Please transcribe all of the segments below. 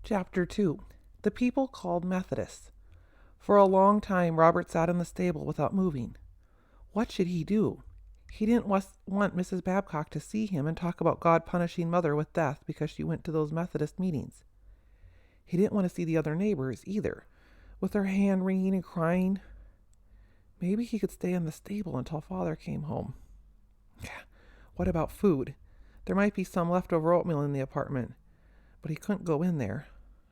Chapter 2. The people called Methodists. For a long time Robert sat in the stable without moving. What should he do? He didn't want Mrs. Babcock to see him and talk about God punishing Mother with death because she went to those Methodist meetings. He didn't want to see the other neighbors either, with their hand wringing and crying. Maybe he could stay in the stable until Father came home. What about food? There might be some leftover oatmeal in the apartment, but he couldn't go in there.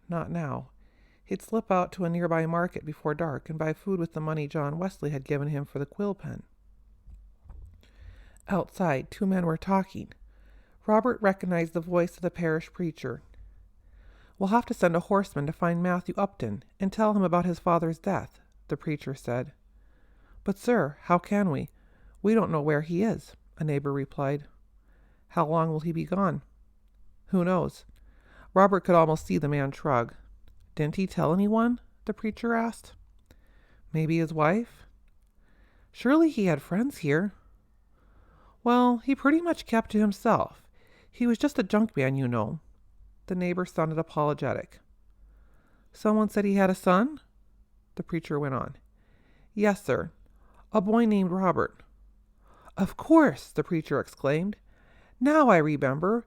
Not now. He'd slip out to a nearby market before dark and buy food with the money John Wesley had given him for the quill pen. Outside, two men were talking. Robert recognized the voice of the parish preacher. "We'll have to send a horseman to find Matthew Upton and tell him about his father's death," the preacher said. "But, sir, how can we? We don't know where he is," a neighbor replied. "How long will he be gone?" "Who knows?" Robert could almost see the man shrug. "Didn't he tell anyone?" the preacher asked. "Maybe his wife?" "Surely he had friends here." "Well, he pretty much kept to himself. He was just a junk man, you know." The neighbor sounded apologetic. "Someone said he had a son?" the preacher went on. "Yes, sir. A boy named Robert." "Of course," the preacher exclaimed. "Now I remember.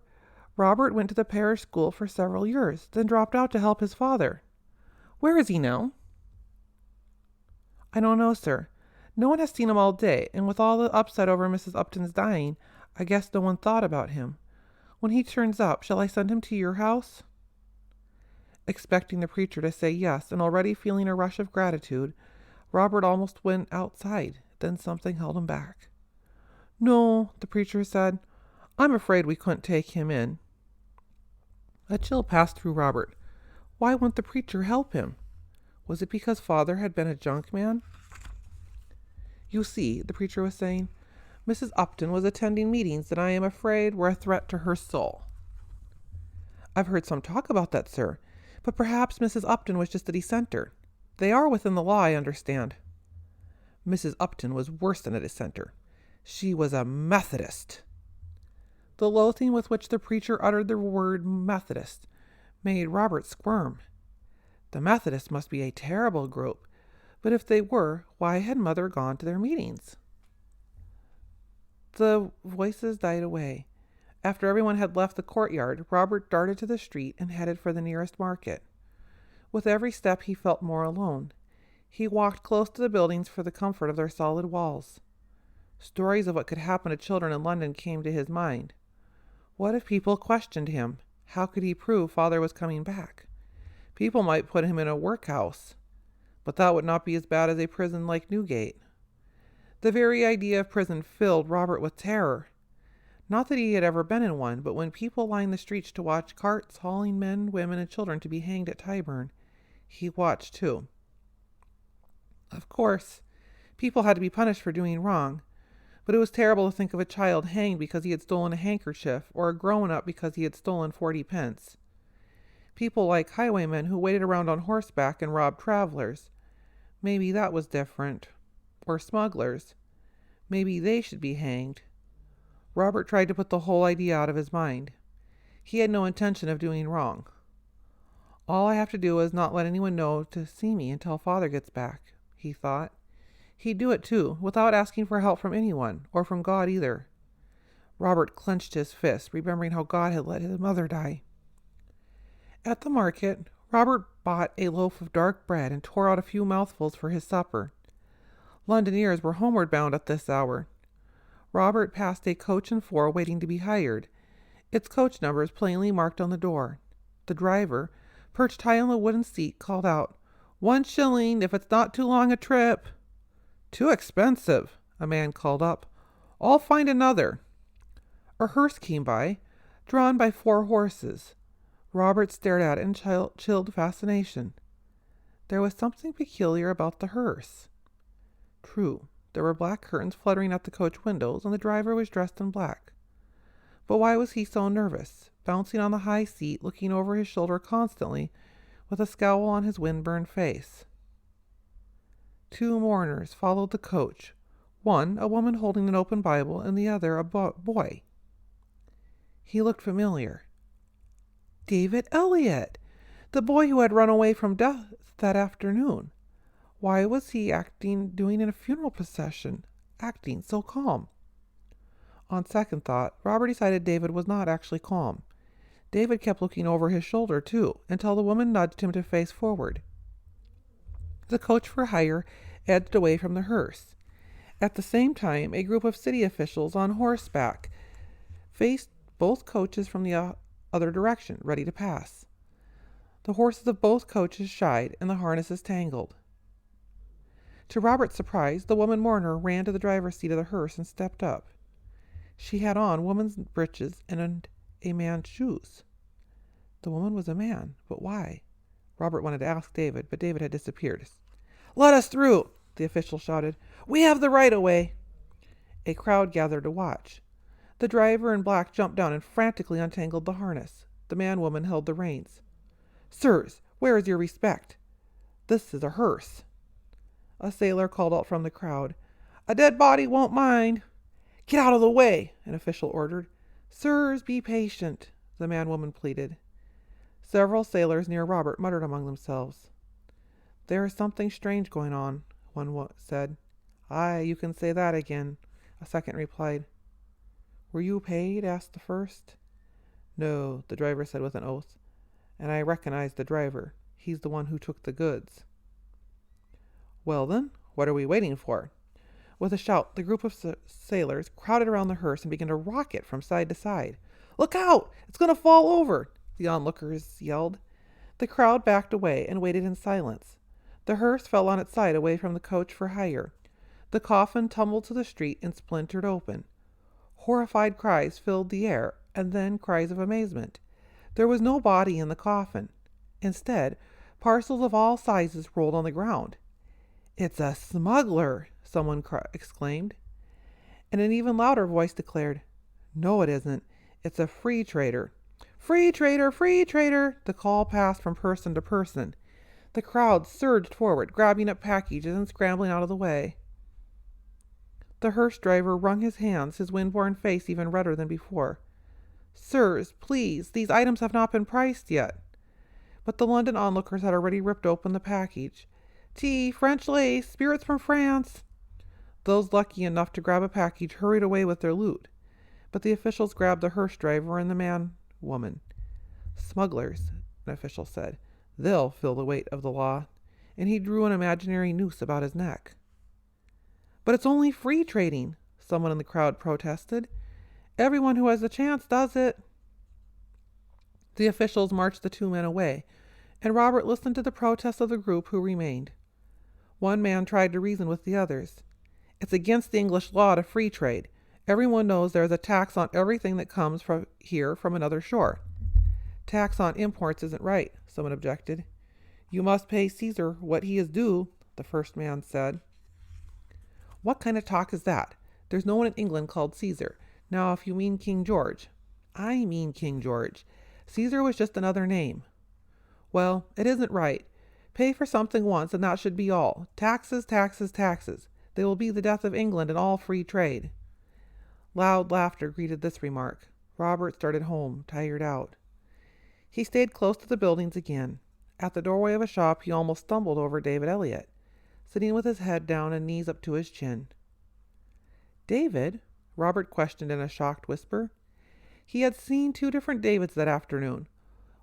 Robert went to the parish school for several years, then dropped out to help his father. Where is he now?" "I don't know, sir. No one has seen him all day, and with all the upset over Mrs. Upton's dying, I guess no one thought about him. When he turns up, shall I send him to your house?" Expecting the preacher to say yes, and already feeling a rush of gratitude, Robert almost went outside. Then something held him back. "No," the preacher said. "I'm afraid we couldn't take him in." A chill passed through Robert. Why wouldn't the preacher help him? Was it because Father had been a junk man? "You see," the preacher was saying, "Mrs. Upton was attending meetings that I am afraid were a threat to her soul." "I've heard some talk about that, sir, but perhaps Mrs. Upton was just a dissenter. They are within the law, I understand." "Mrs. Upton was worse than a dissenter. She was a Methodist." The loathing with which the preacher uttered the word Methodist made Robert squirm. The Methodists must be a terrible group, but if they were, why had Mother gone to their meetings? The voices died away. After everyone had left the courtyard, Robert darted to the street and headed for the nearest market. With every step he felt more alone. He walked close to the buildings for the comfort of their solid walls. Stories of what could happen to children in London came to his mind. What if people questioned him? How could he prove Father was coming back? People might put him in a workhouse, but that would not be as bad as a prison like Newgate. The very idea of prison filled Robert with terror. Not that he had ever been in one, but when people lined the streets to watch carts hauling men, women, and children to be hanged at Tyburn, he watched too. Of course, people had to be punished for doing wrong, but it was terrible to think of a child hanged because he had stolen a handkerchief, or a grown-up because he had stolen 40 pence. People like highwaymen who waited around on horseback and robbed travelers. Maybe that was different. Or smugglers. Maybe they should be hanged. Robert tried to put the whole idea out of his mind. He had no intention of doing wrong. "All I have to do is not let anyone know to see me until Father gets back," he thought. He'd do it too, without asking for help from anyone, or from God either. Robert clenched his fist, remembering how God had let his mother die. At the market, Robert bought a loaf of dark bread and tore out a few mouthfuls for his supper. Londoners were homeward bound at this hour. Robert passed a coach and four waiting to be hired, its coach numbers plainly marked on the door. The driver, perched high on the wooden seat, called out, "1 shilling if it's not too long a trip." "Too expensive," a man called up. "I'll find another." A hearse came by, drawn by 4 horses. Robert stared at it in chilled fascination. There was something peculiar about the hearse. True, there were black curtains fluttering at the coach windows, and the driver was dressed in black. But why was he so nervous, bouncing on the high seat, looking over his shoulder constantly, with a scowl on his wind-burned face? 2 mourners followed the coach, one a woman holding an open Bible, and the other a boy. He looked familiar. David Elliot, The boy who had run away from death that afternoon. Why was he doing in a funeral procession, acting so calm? On second thought, Robert decided David was not actually calm. David kept looking over his shoulder, too, until the woman nudged him to face forward. The coach for hire edged away from the hearse. At the same time, a group of city officials on horseback faced both coaches from the other direction, ready to pass. The horses of both coaches shied, and the harnesses tangled. To Robert's surprise, the woman mourner ran to the driver's seat of the hearse and stepped up. She had on woman's breeches and a man's shoes. The woman was a man, but why? Robert wanted to ask David, but David had disappeared. "Let us through!" the official shouted. "We have the right-of-way!" A crowd gathered to watch. The driver in black jumped down and frantically untangled the harness. The man-woman held the reins. "Sirs, where is your respect? This is a hearse." A sailor called out from the crowd, "A dead body won't mind." "Get out of the way," an official ordered. "Sirs, be patient," the man-woman pleaded. Several sailors near Robert muttered among themselves. "There is something strange going on," one said. "Aye, you can say that again," a second replied. "Were you paid?" asked the first. "No," the driver said with an oath. "And I recognize the driver. He's the one who took the goods." "Well then, what are we waiting for?" With a shout, the group of sailors crowded around the hearse and began to rock it from side to side. "Look out! It's going to fall over!" the onlookers yelled. The crowd backed away and waited in silence. The hearse fell on its side away from the coach for hire. The coffin tumbled to the street and splintered open. Horrified cries filled the air, and then cries of amazement. There was no body in the coffin. Instead, parcels of all sizes rolled on the ground. "It's a smuggler!" someone exclaimed. And an even louder voice declared, "No, it isn't. It's a free trader." "Free trader! Free trader!" The call passed from person to person. The crowd surged forward, grabbing up packages and scrambling out of the way. The hearse driver wrung his hands, his wind-worn face even redder than before. "Sirs, please, these items have not been priced yet." But the London onlookers had already ripped open the package. "Tea, French lace, spirits from France." Those lucky enough to grab a package hurried away with their loot. But the officials grabbed the hearse driver and the man-woman. "Smugglers," an official said. "They'll feel the weight of the law." And he drew an imaginary noose about his neck. "But it's only free trading," someone in the crowd protested. "Everyone who has the chance does it." The officials marched the two men away, and Robert listened to the protests of the group who remained. One man tried to reason with the others. "It's against the English law to free trade. Everyone knows there's a tax on everything that comes from here from another shore." "Tax on imports isn't right," someone objected. "You must pay Caesar what he is due," the first man said. "What kind of talk is that? There's no one in England called Caesar. Now, if you mean King George—" "I mean King George. Caesar was just another name." "Well, it isn't right. Pay for something once, and that should be all. Taxes, taxes, taxes. They will be the death of England and all free trade." Loud laughter greeted this remark. Robert started home, tired out. He stayed close to the buildings again. At the doorway of a shop, he almost stumbled over David Elliott, sitting with his head down and knees up to his chin. "David?" Robert questioned in a shocked whisper. He had seen two different Davids that afternoon.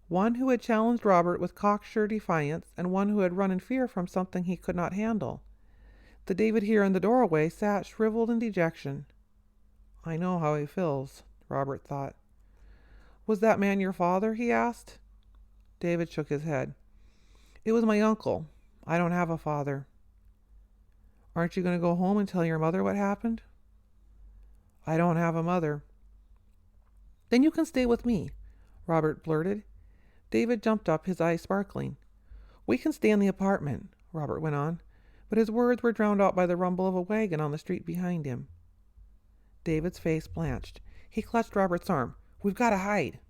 One who had challenged Robert with cocksure defiance, and one who had run in fear from something he could not handle. The David here in the doorway sat shriveled in dejection. "I know how he feels," Robert thought. "Was that man your father?" he asked. David shook his head. "It was my uncle. I don't have a father." "Aren't you going to go home and tell your mother what happened?" "I don't have a mother." "Then you can stay with me," Robert blurted. David jumped up, his eyes sparkling. "We can stay in the apartment," Robert went on, but his words were drowned out by the rumble of a wagon on the street behind him. David's face blanched. He clutched Robert's arm. "We've got to hide."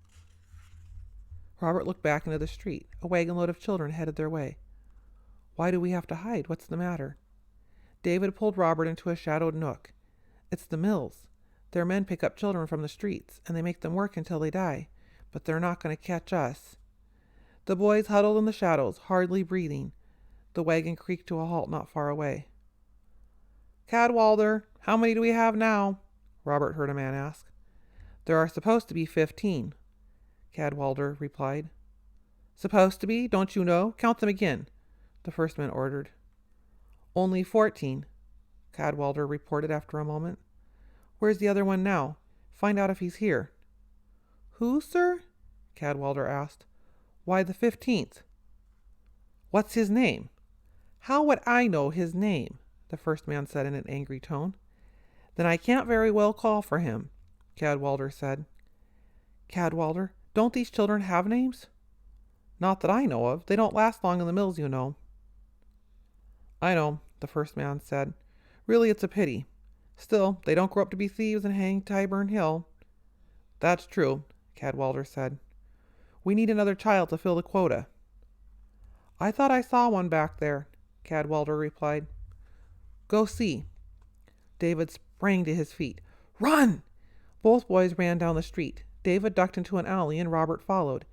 Robert looked back into the street. A wagon load of children headed their way. "Why do we have to hide? What's the matter?" David pulled Robert into a shadowed nook. "It's the mills. Their men pick up children from the streets, and they make them work until they die. But they're not going to catch us." The boys huddled in the shadows, hardly breathing. The wagon creaked to a halt not far away. "Cadwalder, how many do we have now?" Robert heard a man ask. "There are supposed to be 15, Cadwalder replied. "Supposed to be? Don't you know? Count them again," the first man ordered. "Only 14, Cadwalder reported after a moment. "Where's the other one now? Find out if he's here." "Who, sir?" Cadwalder asked. "Why, the 15th. "What's his name?" "How would I know his name?" the first man said in an angry tone. "Then I can't very well call for him," Cadwalder said. "Cadwalder, don't these children have names?" "Not that I know of. They don't last long in the mills, you know." "I know," the first man said. "Really, it's a pity. Still, they don't grow up to be thieves and hang Tyburn Hill." "That's true," Cadwalder said. "We need another child to fill the quota." "I thought I saw one back there," Cadwalder replied. "Go see." David sprang to his feet. "Run!" Both boys ran down the street. David ducked into an alley and Robert followed.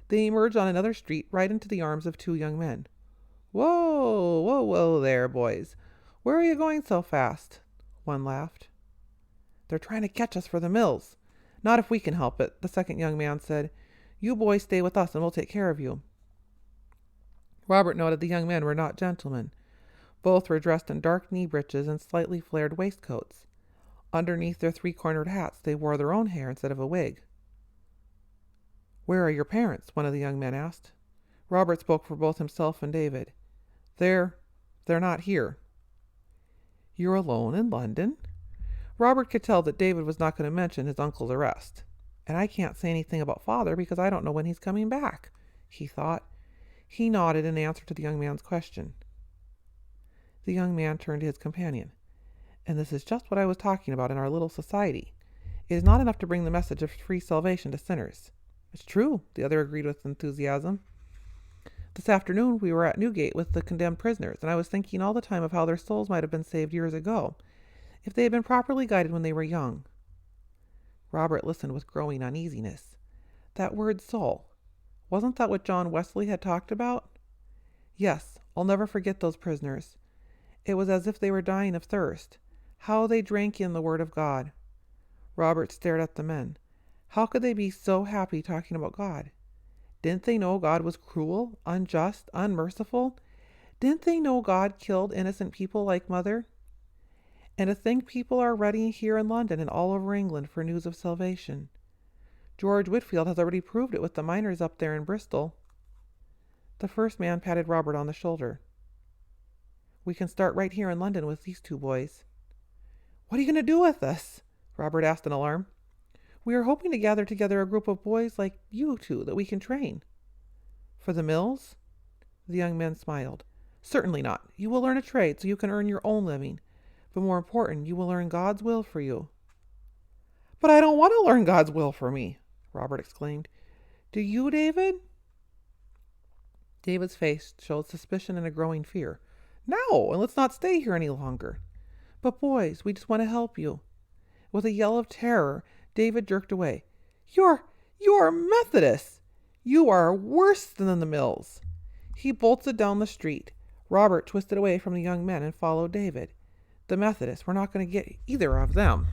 They emerged on another street right into the arms of two young men. "Whoa, whoa, whoa there, boys. Where are you going so fast?" One laughed. "They're trying to catch us for the mills." "Not if we can help it," the second young man said. "You boys stay with us and we'll take care of you." Robert noted the young men were not gentlemen. Both were dressed in dark knee breeches and slightly flared waistcoats. Underneath their three-cornered hats they wore their own hair instead of a wig. "Where are your parents?" one of the young men asked. Robert spoke for both himself and David. They're not here." "You're alone in London?" Robert could tell that David was not going to mention his uncle's arrest. "And I can't say anything about father because I don't know when he's coming back," he thought. He nodded in answer to the young man's question. The young man turned to his companion. "And this is just what I was talking about in our little society. It is not enough to bring the message of free salvation to sinners." "It's true," the other agreed with enthusiasm. "This afternoon we were at Newgate with the condemned prisoners, and I was thinking all the time of how their souls might have been saved years ago, if they had been properly guided when they were young." Robert listened with growing uneasiness. That word soul, wasn't that what John Wesley had talked about? Yes, I'll never forget those prisoners. It was as if they were dying of thirst. How they drank in the word of God. Robert stared at the men. How could they be so happy talking about God? Didn't they know God was cruel, unjust, unmerciful? Didn't they know God killed innocent people like Mother? And to think people are ready here in London and all over England for news of salvation. George Whitfield has already proved it with the miners up there in Bristol. The first man patted Robert on the shoulder. "We can start right here in London with these two boys." "What are you going to do with us?" Robert asked in alarm. "We are hoping to gather together a group of boys like you two that we can train." "For the mills?" The young man smiled. "Certainly not. You will learn a trade so you can earn your own living. But more important, you will learn God's will for you." "But I don't want to learn God's will for me," Robert exclaimed. "Do you, David?" David's face showed suspicion and a growing fear. "No, and let's not stay here any longer." "But boys, we just want to help you." With a yell of terror, David jerked away. You're Methodists! You are worse than the mills." He bolted down the street. Robert twisted away from the young men and followed David. The Methodists were not going to get either of them.